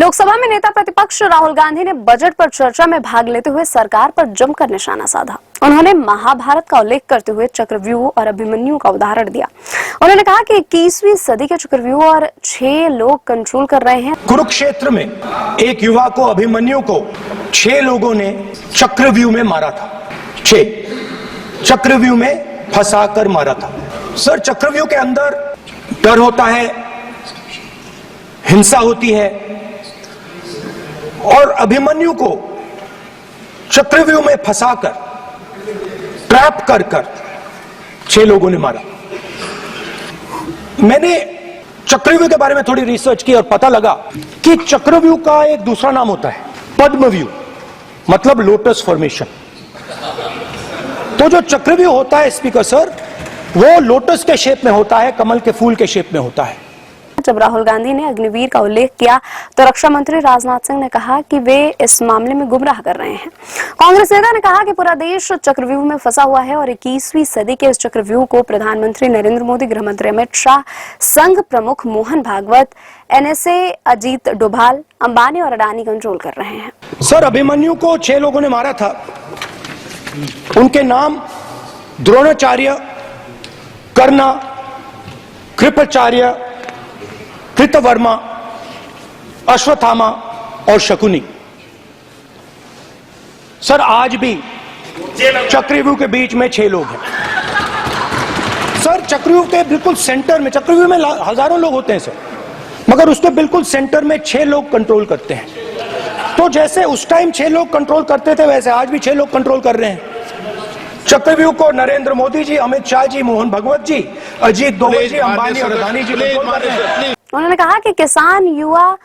लोकसभा में नेता प्रतिपक्ष राहुल गांधी ने बजट पर चर्चा में भाग लेते हुए सरकार पर जमकर निशाना साधा। उन्होंने महाभारत का उल्लेख करते हुए चक्रव्यूह और अभिमन्यु का उदाहरण दिया। उन्होंने कहा कि 21वीं सदी के चक्रव्यूह और 6 लोग कंट्रोल कर रहे हैं। कुरुक्षेत्र में एक युवा को, अभिमन्यु को 6 लोगों ने चक्रव्यूह में मारा था। 6 चक्रव्यूह में फंसाकर मारा था। सर, चक्रव्यूह के अंदर डर होता है, हिंसा होती है, और अभिमन्यु को चक्रव्यूह में फंसाकर, ट्रैप कर 6 लोगों ने मारा। मैंने चक्रव्यूह के बारे में थोड़ी रिसर्च की और पता लगा कि चक्रव्यूह का एक दूसरा नाम होता है पद्मव्यूह, मतलब लोटस फॉर्मेशन। तो जो चक्रव्यूह होता है स्पीकर सर, वो लोटस के शेप में होता है, कमल के फूल के शेप में होता है। जब राहुल गांधी ने अग्निवीर का उल्लेख किया तो रक्षा मंत्री राजनाथ सिंह ने कहा कि वे इस मामले में गुमराह कर रहे हैं। कांग्रेस नेता ने कहा कि पूरा देश चक्रव्यूह में फंसा हुआ है और 21वीं सदी के इस चक्रव्यूह को प्रधानमंत्री नरेंद्र मोदी, गृह मंत्री अमित शाह, संघ प्रमुख मोहन भागवत, NSA अजीत डोभाल, अंबानी और अडानी कंट्रोल कर रहे हैं। सर, अभिमन्यु को 6 लोगों ने मारा था। उनके नाम द्रोणाचार्य, कर्ण, कृपाचार्य, कृतवर्मा, अश्वत्थामा और शकुनी। सर, आज भी चक्रव्यूह के बीच में 6 लोग हैं। सर, चक्रव्यूह के बिल्कुल सेंटर में, चक्रव्यूह में हजारों लोग होते हैं सर, मगर उसके बिल्कुल सेंटर में 6 लोग कंट्रोल करते हैं। तो जैसे उस टाइम 6 लोग कंट्रोल करते थे, वैसे आज भी 6 लोग कंट्रोल कर रहे हैं। चक्रव्यूह को नरेंद्र मोदी जी, अमित शाह जी, मोहन भागवत जी, अजीत डोभाल जी, अंबानी और अडानी जी कंट्रोल कर रहे हैं। उन्होंने कहा कि किसान, युवा,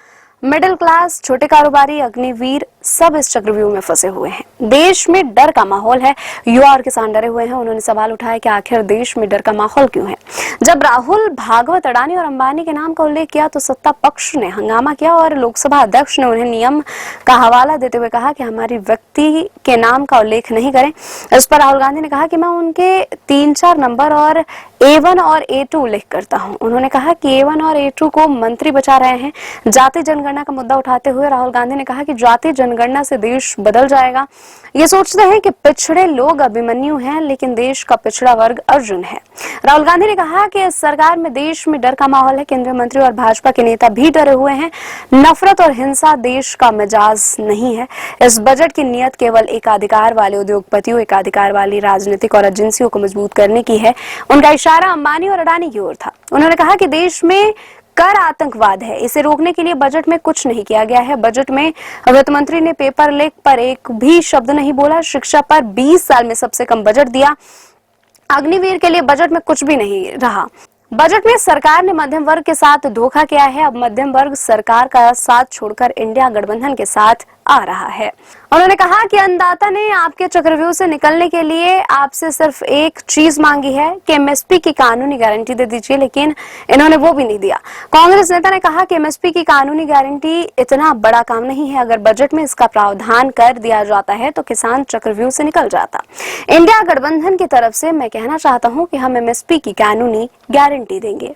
मिडिल क्लास, छोटे कारोबारी, अग्निवीर सब इस चक्रव्यूह में फंसे हुए हैं। देश में डर का माहौल है, युवा और किसान डरे हुए हैं। उन्होंने सवाल उठाया कि आखिर देश में डर का माहौल क्यों है। जब राहुल, भागवत, अडानी और अंबानी के नाम का उल्लेख किया तो सत्ता पक्ष ने हंगामा किया और लोकसभा अध्यक्ष ने उन्हें नियम का हवाला देते हुए कहा कि हमारी व्यक्ति के नाम का उल्लेख नहीं करें। इस पर राहुल गांधी ने कहा कि मैं उनके 3-4 नंबर और A1 और A2 उल्लेख करता हूं। उन्होंने कहा कि A1 और A2 को मंत्री बचा रहे हैं। जाति जनगणना का मुद्दा उठाते हुए राहुल गांधी ने कहा कि जाति जनगणना से देश बदल जाएगा। ये सोचते हैं कि पिछड़े लोग अभिमन्यु हैं, लेकिन देश का पिछड़ा वर्ग अर्जुन है। राहुल गांधी ने कहा कि इस सरकार में देश में डर का माहौल है। केंद्रीय मंत्री और भाजपा के नेता भी डरे हुए हैं। नफरत और हिंसा देश का मिजाज नहीं है। इस बजट की नीयत केवल एकाधिकार वाले उद्योगपतियों, एकाधिकार वाली राजनीतिक और एजेंसियों को मजबूत करने की है। उनका इशारा अंबानी और अडानी की ओर था। उन्होंने कहा कि देश में कर आतंकवाद है, इसे रोकने के लिए बजट में कुछ नहीं किया गया है। बजट में वित्त मंत्री ने पेपर लीक पर एक भी शब्द नहीं बोला। शिक्षा पर 20 साल में सबसे कम बजट दिया। अग्निवीर के लिए बजट में कुछ भी नहीं रहा। बजट में सरकार ने मध्यम वर्ग के साथ धोखा किया है। अब मध्यम वर्ग सरकार का साथ छोड़कर इंडिया गठबंधन के साथ आ रहा है। उन्होंने कहा कि अन्नदाता ने आपके चक्रव्यूह से निकलने के लिए आपसे सिर्फ एक चीज मांगी है कि MSP की कानूनी गारंटी दे दीजिए, लेकिन इन्होंने वो भी नहीं दिया। कांग्रेस नेता ने कहा कि MSP की कानूनी गारंटी इतना बड़ा काम नहीं है। अगर बजट में इसका प्रावधान कर दिया जाता है तो किसान चक्रव्यूह से निकल जाता। इंडिया गठबंधन की तरफ से मैं कहना चाहता हूं कि हम MSP की कानूनी गारंटी देंगे।